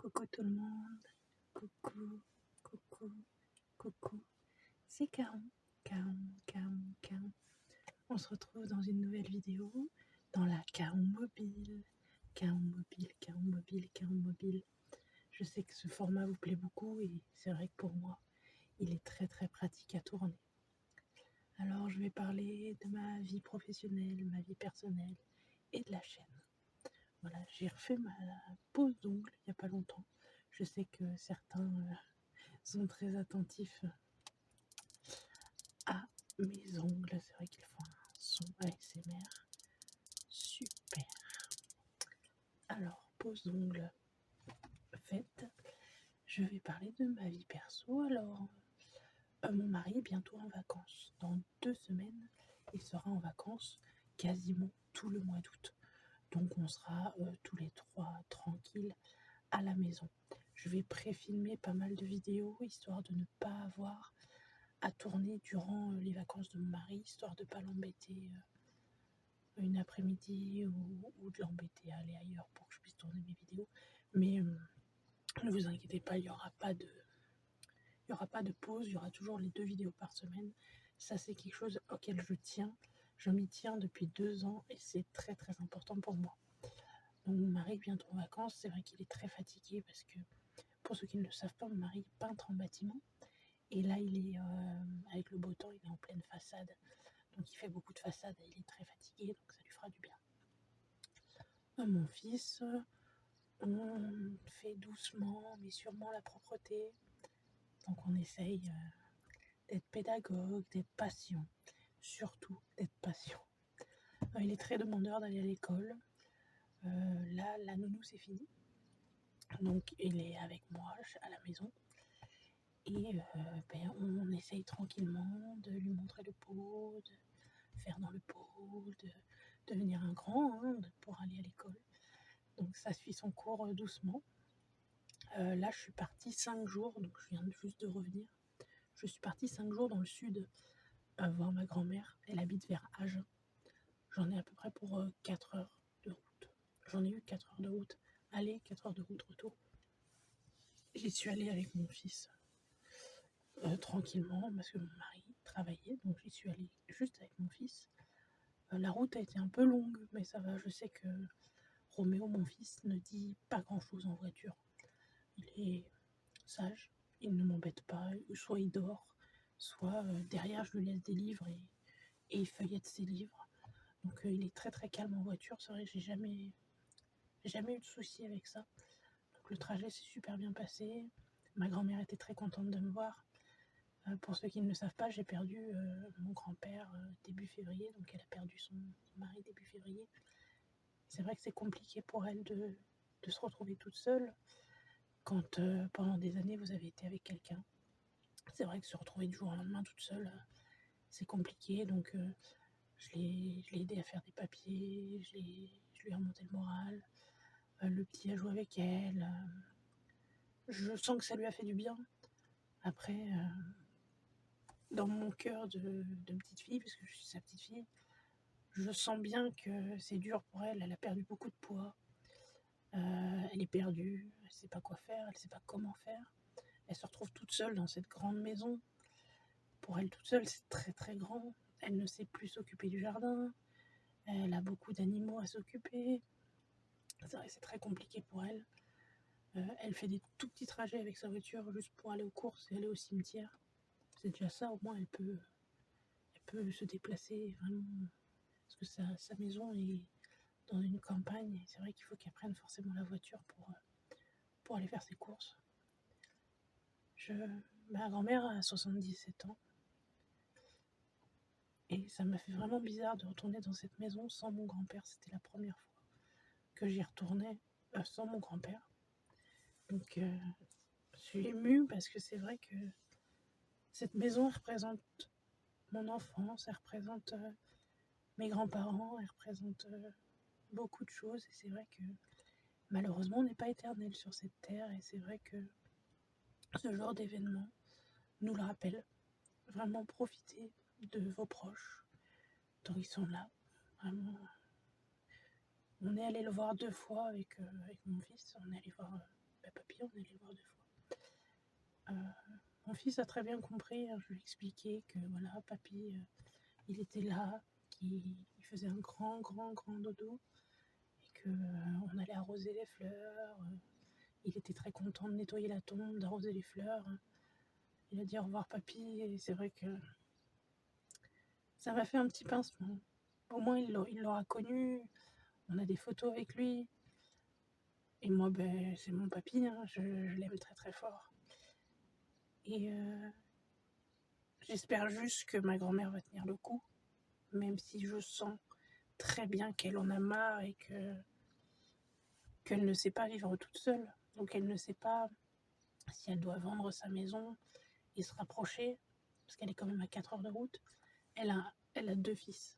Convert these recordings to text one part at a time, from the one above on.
Coucou tout le monde, coucou, coucou, coucou, c'est Caron, Caron, Caron, Caron. On se retrouve dans une nouvelle vidéo, dans la Caron Mobile, Caron Mobile, Caron Mobile, Caron Mobile. Je sais que ce format vous plaît beaucoup et c'est vrai que pour moi, il est très très pratique à tourner. Alors je vais parler de ma vie professionnelle, ma vie personnelle et de la chaîne. Voilà, j'ai refait ma pose d'ongles il n'y a pas longtemps. Je sais que certains sont très attentifs à mes ongles. C'est vrai qu'ils font un son ASMR super. Alors, pose d'ongles faite, je vais parler de ma vie perso. Alors, mon mari est bientôt en vacances. Dans 2 semaines, il sera en vacances quasiment tout le mois d'août. Donc, on sera tous les trois tranquilles à la maison. Je vais pré-filmer pas mal de vidéos, histoire de ne pas avoir à tourner durant les vacances de mon mari, histoire de ne pas l'embêter une après-midi ou de l'embêter à aller ailleurs pour que je puisse tourner mes vidéos. Mais ne vous inquiétez pas, il n'y aura pas de pause, il y aura toujours les 2 vidéos par semaine. Ça, c'est quelque chose auquel je tiens. Je m'y tiens depuis 2 ans et c'est très très important pour moi. Donc mon mari est bientôt en vacances, c'est vrai qu'il est très fatigué parce que, pour ceux qui ne le savent pas, mon mari est peintre en bâtiment. Et là, il est, avec le beau temps, il est en pleine façade. Donc il fait beaucoup de façades et il est très fatigué, donc ça lui fera du bien. Mon fils, on fait doucement mais sûrement la propreté. Donc on essaye d'être pédagogue, d'être patient. Surtout d'être patient. Il est très demandeur d'aller à l'école. Là, la nounou, c'est fini. Donc il est avec moi à la maison. Et on essaye tranquillement de lui montrer le pot, de faire dans le pot, de devenir un grand pour aller à l'école. Donc ça suit son cours doucement. Là, je suis partie 5 jours, donc je viens juste de revenir. Je suis partie 5 jours dans le sud voir ma grand-mère. Elle habite vers Agen. J'en ai à peu près pour 4 heures de route. J'en ai eu 4 heures de route. Aller, 4 heures de route, retour. J'y suis allée avec mon fils tranquillement parce que mon mari travaillait, donc j'y suis allée juste avec mon fils. La route a été un peu longue, mais ça va. Je sais que Roméo, mon fils, ne dit pas grand-chose en voiture. Il est sage, il ne m'embête pas, soit il dort, soit derrière je lui laisse des livres et il feuillette ses livres. Donc il est très très calme en voiture, c'est vrai que j'ai jamais eu de soucis avec ça. Donc le trajet s'est super bien passé, ma grand-mère était très contente de me voir. Pour ceux qui ne le savent pas, j'ai perdu mon grand-père début février, donc elle a perdu son mari début février. C'est vrai que c'est compliqué pour elle de se retrouver toute seule quand pendant des années vous avez été avec quelqu'un. C'est vrai que se retrouver du jour au lendemain toute seule, c'est compliqué. Donc je l'ai aidé à faire des papiers, je lui ai remonté le moral. Le petit a joué avec elle. Je sens que ça lui a fait du bien. Après, dans mon cœur de petite fille, parce que je suis sa petite fille, je sens bien que c'est dur pour elle. Elle a perdu beaucoup de poids. Elle est perdue, elle ne sait pas quoi faire, elle ne sait pas comment faire. Elle se retrouve toute seule dans cette grande maison. Pour elle toute seule, c'est très très grand. Elle ne sait plus s'occuper du jardin. Elle a beaucoup d'animaux à s'occuper. C'est vrai, c'est très compliqué pour elle. Elle fait des tout petits trajets avec sa voiture juste pour aller aux courses et aller au cimetière. C'est déjà ça, au moins elle peut se déplacer vraiment. Parce que sa maison est dans une campagne et c'est vrai qu'il faut qu'elle prenne forcément la voiture pour aller faire ses courses. Ma grand-mère a 77 ans. Et ça m'a fait vraiment bizarre de retourner dans cette maison sans mon grand-père. C'était la première fois que j'y retournais sans mon grand-père. Donc je suis émue parce que c'est vrai que cette maison elle représente mon enfance, elle représente mes grands-parents, elle représente beaucoup de choses. Et c'est vrai que malheureusement on n'est pas éternel sur cette terre. Et c'est vrai que ce genre d'événement nous le rappelle. Vraiment profitez de vos proches tant ils sont là. Vraiment. On est allé le voir 2 fois avec mon fils. On est allé voir papy, on allait le voir 2 fois. Mon fils a très bien compris, je lui ai expliqué que voilà, papy, il était là, qu'il faisait un grand, grand, grand dodo et qu'on allait arroser les fleurs. Il était très content de nettoyer la tombe, d'arroser les fleurs. Il a dit au revoir papy et c'est vrai que ça m'a fait un petit pincement. Au moins il l'aura connu, on a des photos avec lui. Et moi, ben, c'est mon papy, hein, je l'aime très très fort. Et j'espère juste que ma grand-mère va tenir le coup, même si je sens très bien qu'elle en a marre et qu'elle ne sait pas vivre toute seule. Donc elle ne sait pas si elle doit vendre sa maison et se rapprocher, parce qu'elle est quand même à 4 heures de route. Elle a 2 fils.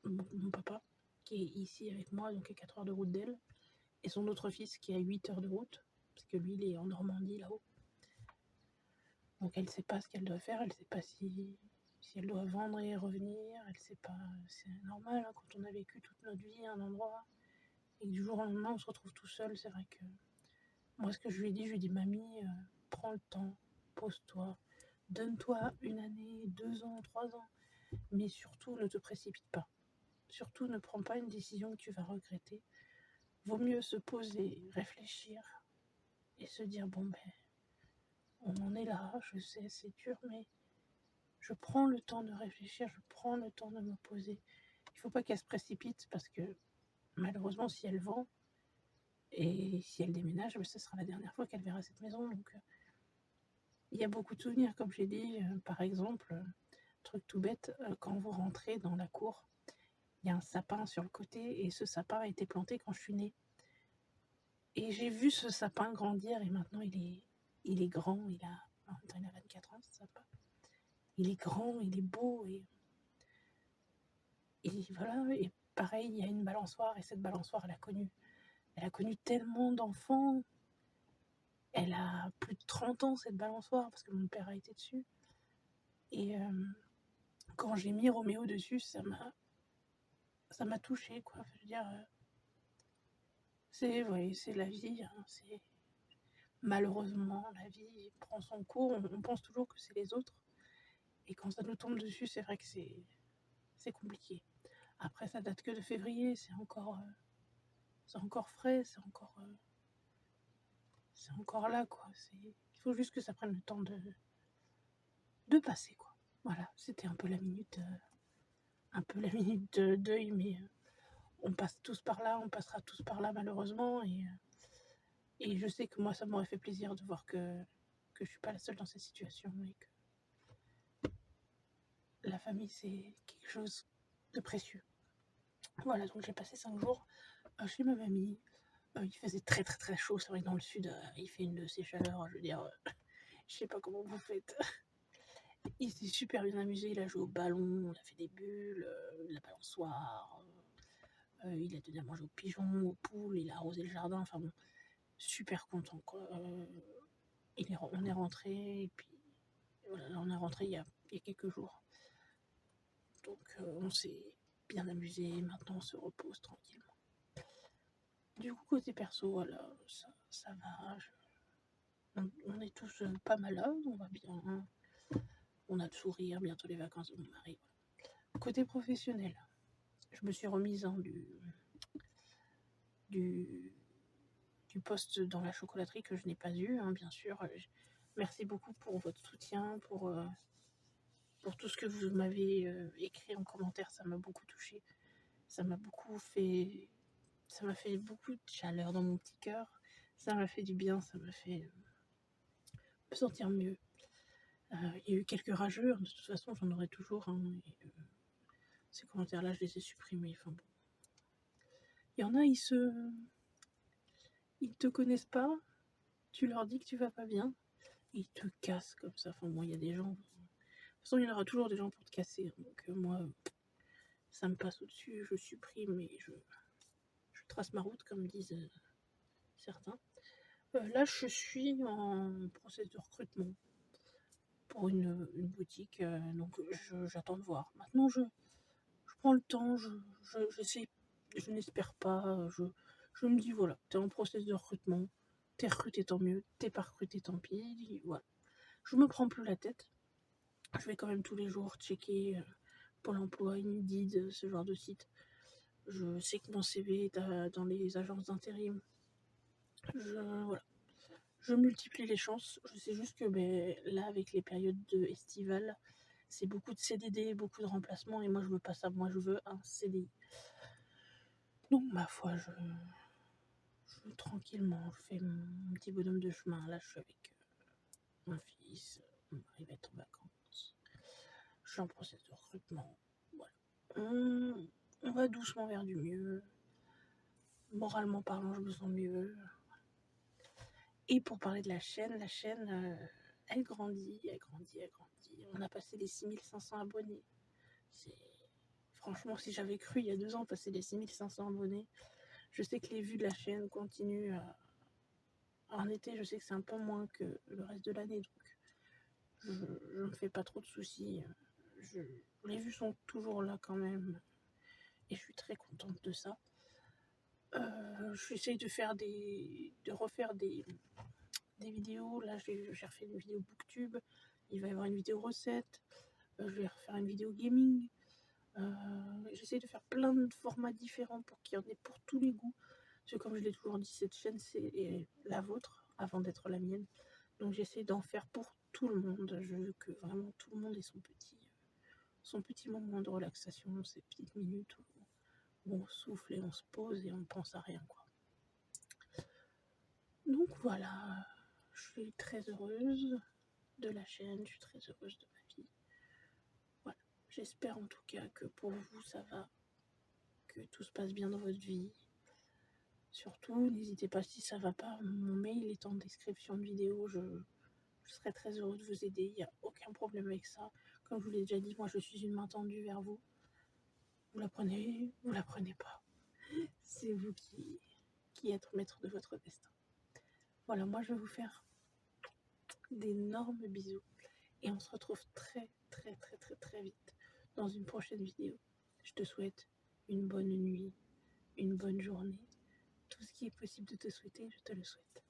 Mon papa, qui est ici avec moi, donc à 4 heures de route d'elle, et son autre fils qui est à 8 heures de route, parce que lui, il est en Normandie, là-haut. Donc elle ne sait pas ce qu'elle doit faire, elle ne sait pas si elle doit vendre et revenir, elle sait pas. C'est normal, hein, quand on a vécu toute notre vie à un endroit, et que du jour au lendemain, on se retrouve tout seul, c'est vrai que... Moi, ce que je lui ai dit, mamie, prends le temps, pose-toi, donne-toi 1 année, 2 ans, 3 ans, mais surtout, ne te précipite pas. Surtout, ne prends pas une décision que tu vas regretter. Vaut mieux se poser, réfléchir, et se dire, bon, ben, on en est là, je sais, c'est dur, mais je prends le temps de réfléchir, je prends le temps de me poser. Il ne faut pas qu'elle se précipite, parce que, malheureusement, si elle vend, et si elle déménage, ben, ce sera la dernière fois qu'elle verra cette maison, donc... Il y a beaucoup de souvenirs, comme j'ai dit, par exemple, truc tout bête, quand vous rentrez dans la cour, il y a un sapin sur le côté et ce sapin a été planté quand je suis née. Et j'ai vu ce sapin grandir et maintenant il est grand, il a 24 ans ce sapin. Il est grand, il est beau et voilà. Et pareil, il y a une balançoire et cette balançoire, elle a connu tellement d'enfants. Elle a plus de 30 ans cette balançoire parce que mon père a été dessus. Et quand j'ai mis Roméo dessus, ça m'a touchée, quoi. Je veux dire, c'est la vie, hein, c'est malheureusement la vie prend son cours. On pense toujours que c'est les autres, et quand ça nous tombe dessus, c'est vrai que c'est compliqué. Après, ça date que de février, c'est encore frais, c'est encore là, quoi. Il faut juste que ça prenne le temps de passer, quoi. Voilà, c'était un peu la minute de deuil, mais on passe tous par là, on passera tous par là malheureusement, et je sais que moi, ça m'aurait fait plaisir de voir que je suis pas la seule dans cette situation et que la famille, c'est quelque chose de précieux. Voilà, donc j'ai passé 5 jours chez ma mamie. Il faisait très très très chaud, c'est vrai que dans le sud, il fait une de ces chaleurs, je veux dire, je sais pas comment vous faites. Il s'est super bien amusé, il a joué au ballon, on a fait des bulles, la balançoire, il a donné à manger aux pigeons, aux poules, il a arrosé le jardin, enfin bon, super content, quoi. On est rentré, et puis voilà, on est rentré il y a quelques jours. Donc on s'est bien amusé, maintenant on se repose tranquillement. Du coup, côté perso, voilà, ça va. On est tous pas malades, on va bien. Hein. On a le sourire, bientôt les vacances de mon mari. Voilà. Côté professionnel, je me suis remise hein, du poste dans la chocolaterie que je n'ai pas eu, hein, bien sûr. Merci beaucoup pour votre soutien, pour tout ce que vous m'avez écrit en commentaire, ça m'a beaucoup touchée. Ça m'a fait beaucoup de chaleur dans mon petit cœur. Ça m'a fait du bien, ça m'a fait me sentir mieux. Il y a eu quelques rageux, de toute façon j'en aurai toujours. Hein, et, ces commentaires-là, je les ai supprimés. Enfin bon. Il y en a, ils te connaissent pas, tu leur dis que tu vas pas bien, ils te cassent comme ça. Enfin bon, il y a des gens. De toute façon, il y en aura toujours des gens pour te casser. Hein, donc moi, ça me passe au-dessus, je supprime et je trace ma route, comme disent certains. Là, je suis en process de recrutement pour une boutique, donc j'attends de voir. Maintenant, je prends le temps, j'essaie, je n'espère pas, je me dis voilà, tu es en process de recrutement, T'es recruté, tant mieux. T'es pas recruté, tant pis. Voilà. Je me prends plus la tête. Je vais quand même tous les jours checker Pôle emploi, Indeed, ce genre de site. Je sais que mon CV est dans les agences d'intérim. Voilà. Je multiplie les chances. Je sais juste que là, avec les périodes estivales, c'est beaucoup de CDD, beaucoup de remplacements. Et moi, je veux pas ça. Moi, je veux un CDI. Donc, ma foi, je tranquillement, je fais mon petit bonhomme de chemin. Là, je suis avec mon fils. Mon mari va être en vacances. Je suis en process de recrutement. Voilà. On va doucement vers du mieux. Moralement parlant, je me sens mieux. Et pour parler de la chaîne, elle grandit, elle grandit, elle grandit. On a passé les 6500 abonnés. Franchement, si j'avais cru il y a 2 ans passer les 6500 abonnés, je sais que les vues de la chaîne continuent. En été, je sais que c'est un peu moins que le reste de l'année, donc je me fais pas trop de soucis. Les vues sont toujours là quand même, et je suis très contente de ça. J'essaye de refaire des vidéos. Là, j'ai refait une vidéo booktube. Il va y avoir une vidéo recette. Je vais refaire une vidéo gaming. J'essaie de faire plein de formats différents pour qu'il y en ait pour tous les goûts. Parce que comme je l'ai toujours dit, cette chaîne, c'est la vôtre avant d'être la mienne. Donc j'essaie d'en faire pour tout le monde. Je veux que vraiment tout le monde ait son petit moment de relaxation, ces petites minutes où on souffle et on se pose et on ne pense à rien, quoi. Donc voilà, je suis très heureuse de la chaîne, je suis très heureuse de ma vie. Voilà, j'espère en tout cas que pour vous ça va, que tout se passe bien dans votre vie. Surtout, n'hésitez pas si ça va pas, mon mail est en description de vidéo, je serai très heureuse de vous aider, il n'y a aucun problème avec ça. Comme je vous l'ai déjà dit, moi je suis une main tendue vers vous. Vous la prenez pas. C'est vous qui êtes maître de votre destin. Voilà, moi je vais vous faire d'énormes bisous. Et on se retrouve très très très très très vite dans une prochaine vidéo. Je te souhaite une bonne nuit, une bonne journée. Tout ce qui est possible de te souhaiter, je te le souhaite.